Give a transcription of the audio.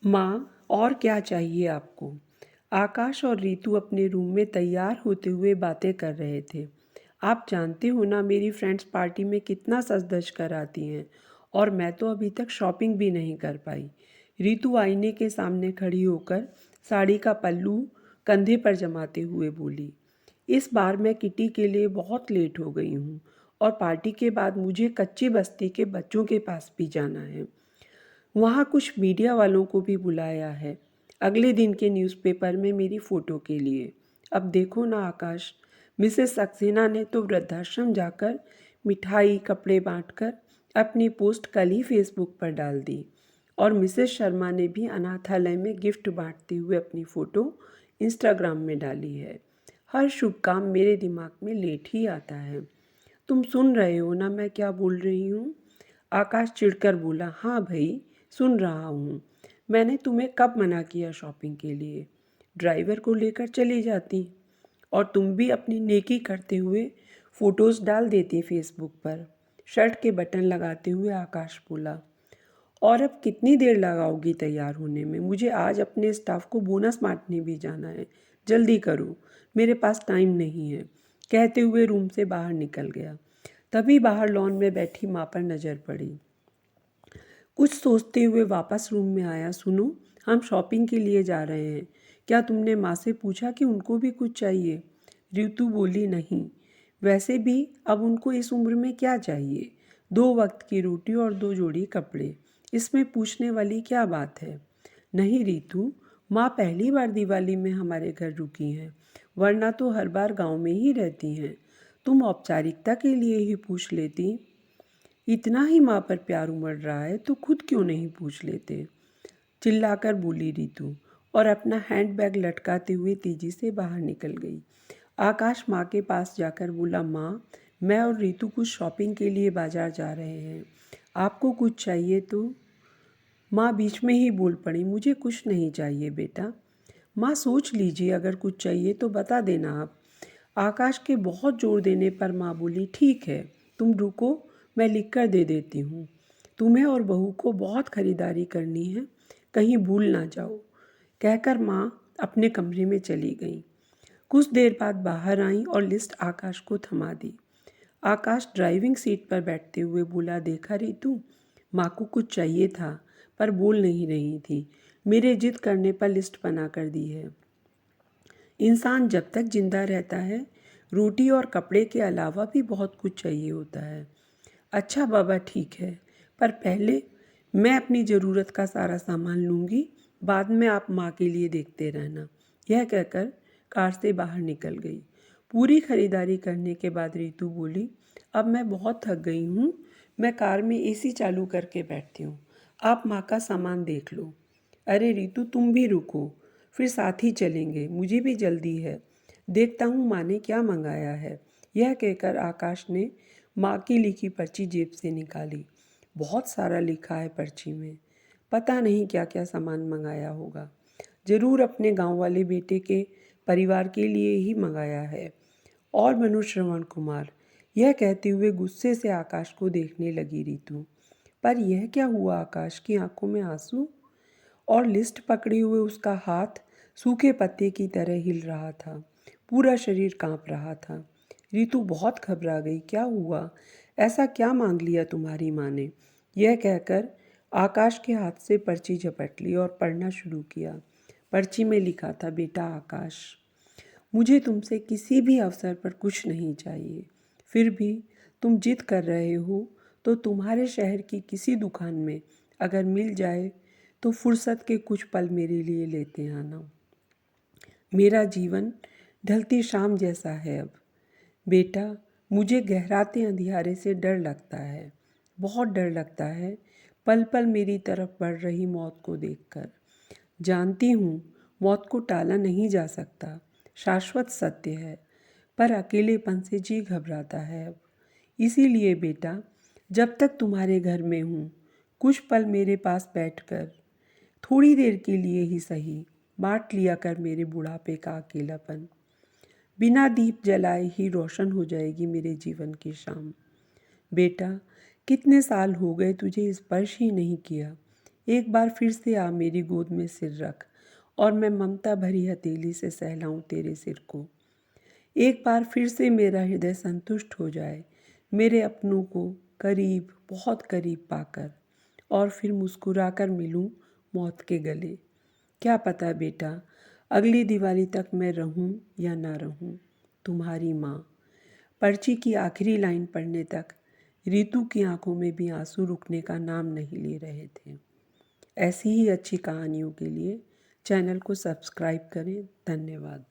माँ, और क्या चाहिए आपको? आकाश और रीतू अपने रूम में तैयार होते हुए बातें कर रहे थे। आप जानते हो ना, मेरी फ्रेंड्स पार्टी में कितना सज धज कर आती हैं और मैं तो अभी तक शॉपिंग भी नहीं कर पाई। रीतू आईने के सामने खड़ी होकर साड़ी का पल्लू कंधे पर जमाते हुए बोली, इस बार मैं किटी के लिए बहुत लेट हो गई हूँ और पार्टी के बाद मुझे कच्ची बस्ती के बच्चों के पास भी जाना है। वहाँ कुछ मीडिया वालों को भी बुलाया है अगले दिन के न्यूज़पेपर में मेरी फ़ोटो के लिए। अब देखो ना आकाश, मिसेस सक्सेना ने तो वृद्धाश्रम जाकर मिठाई कपड़े बांटकर अपनी पोस्ट कल ही फेसबुक पर डाल दी और मिसेस शर्मा ने भी अनाथालय में गिफ्ट बांटते हुए अपनी फ़ोटो इंस्टाग्राम में डाली है। हर शुभ काम मेरे दिमाग में लेट ही आता है। तुम सुन रहे हो ना मैं क्या बोल रही हूँ? आकाश चिढ़कर बोला, हाँ भाई, सुन रहा हूँ। मैंने तुम्हें कब मना किया शॉपिंग के लिए? ड्राइवर को लेकर चली जाती और तुम भी अपनी नेकी करते हुए फ़ोटोज़ डाल देती फेसबुक पर। शर्ट के बटन लगाते हुए आकाश बोला, और अब कितनी देर लगाओगी तैयार होने में? मुझे आज अपने स्टाफ को बोनस बांटने भी जाना है। जल्दी करो, मेरे पास टाइम नहीं है। कहते हुए रूम से बाहर निकल गया। तभी बाहर लॉन में बैठी माँ पर नज़र पड़ी। कुछ सोचते हुए वापस रूम में आया। सुनो, हम शॉपिंग के लिए जा रहे हैं। क्या तुमने माँ से पूछा कि उनको भी कुछ चाहिए? ऋतु बोली, नहीं। वैसे भी अब उनको इस उम्र में क्या चाहिए? 2 वक्त की रोटी और 2 जोड़ी कपड़े। इसमें पूछने वाली क्या बात है? नहीं ऋतु, माँ पहली बार दिवाली में हमारे घर रुकी हैं, वरना तो हर बार गांव में ही रहती हैं। तुम औपचारिकता के लिए ही पूछ लेती। इतना ही माँ पर प्यार उमड़ रहा है तो खुद क्यों नहीं पूछ लेते? चिल्लाकर बोली रीतू और अपना हैंडबैग लटकाते हुए तेजी से बाहर निकल गई। आकाश माँ के पास जाकर बोला, माँ, मैं और रीतू कुछ शॉपिंग के लिए बाजार जा रहे हैं। आपको कुछ चाहिए तो? माँ बीच में ही बोल पड़ी, मुझे कुछ नहीं चाहिए बेटा। माँ सोच लीजिए, अगर कुछ चाहिए तो बता देना आप। आकाश के बहुत जोर देने पर माँ बोली, ठीक है, तुम रुको, मैं लिख कर दे देती हूँ। तुम्हें और बहू को बहुत खरीदारी करनी है, कहीं भूल ना जाओ। कहकर माँ अपने कमरे में चली गई। कुछ देर बाद बाहर आई और लिस्ट आकाश को थमा दी। आकाश ड्राइविंग सीट पर बैठते हुए बोला, देखा रीतू, माँ को कुछ चाहिए था पर बोल नहीं रही थी। मेरे जिद करने पर लिस्ट बना कर दी है। इंसान जब तक जिंदा रहता है, रोटी और कपड़े के अलावा भी बहुत कुछ चाहिए होता है। अच्छा बाबा, ठीक है, पर पहले मैं अपनी ज़रूरत का सारा सामान लूँगी, बाद में आप माँ के लिए देखते रहना। यह कहकर कार से बाहर निकल गई। पूरी खरीदारी करने के बाद रीतू बोली, अब मैं बहुत थक गई हूँ, मैं कार में एसी चालू करके बैठती हूँ, आप माँ का सामान देख लो। अरे रीतू, तुम भी रुको, फिर साथ ही चलेंगे, मुझे भी जल्दी है। देखता हूँ माँ ने क्या मंगाया है। यह कहकर आकाश ने माँ की लिखी पर्ची जेब से निकाली। बहुत सारा लिखा है पर्ची में, पता नहीं क्या क्या सामान मंगाया होगा। ज़रूर अपने गांव वाले बेटे के परिवार के लिए ही मंगाया है। और मनु श्रवण कुमार, यह कहते हुए गुस्से से आकाश को देखने लगी रीतू। पर यह क्या हुआ? आकाश की आंखों में आंसू और लिस्ट पकड़े हुए उसका हाथ सूखे पत्ते की तरह हिल रहा था। पूरा शरीर कांप रहा था। रीतू बहुत घबरा गई। क्या हुआ? ऐसा क्या मांग लिया तुम्हारी माँ ने? यह कहकर आकाश के हाथ से पर्ची झपट ली और पढ़ना शुरू किया। पर्ची में लिखा था, बेटा आकाश, मुझे तुमसे किसी भी अवसर पर कुछ नहीं चाहिए, फिर भी तुम जिद कर रहे हो तो तुम्हारे शहर की किसी दुकान में अगर मिल जाए तो फुर्सत के कुछ पल मेरे लिए लेते आना। मेरा जीवन ढलती शाम जैसा है अब। बेटा, मुझे गहराते अंधियारे से डर लगता है, बहुत डर लगता है, पल पल मेरी तरफ बढ़ रही मौत को देखकर। जानती हूँ मौत को टाला नहीं जा सकता, शाश्वत सत्य है, पर अकेलेपन से जी घबराता है अब। इसीलिए बेटा, जब तक तुम्हारे घर में हूँ, कुछ पल मेरे पास बैठकर, थोड़ी देर के लिए ही सही, बांट लिया कर मेरे बुढ़ापे का अकेलापन। बिना दीप जलाए ही रोशन हो जाएगी मेरे जीवन की शाम। बेटा, कितने साल हो गए तुझे स्पर्श ही नहीं किया। एक बार फिर से आ मेरी गोद में सिर रख और मैं ममता भरी हथेली से सहलाऊं तेरे सिर को। एक बार फिर से मेरा हृदय संतुष्ट हो जाए मेरे अपनों को करीब, बहुत करीब पाकर, और फिर मुस्कुराकर मिलूं मौत के गले। क्या पता बेटा, अगली दिवाली तक मैं रहूं या ना रहूं, तुम्हारी माँ। पर्ची की आखिरी लाइन पढ़ने तक रितु की आंखों में भी आंसू रुकने का नाम नहीं ले रहे थे। ऐसी ही अच्छी कहानियों के लिए चैनल को सब्सक्राइब करें। धन्यवाद।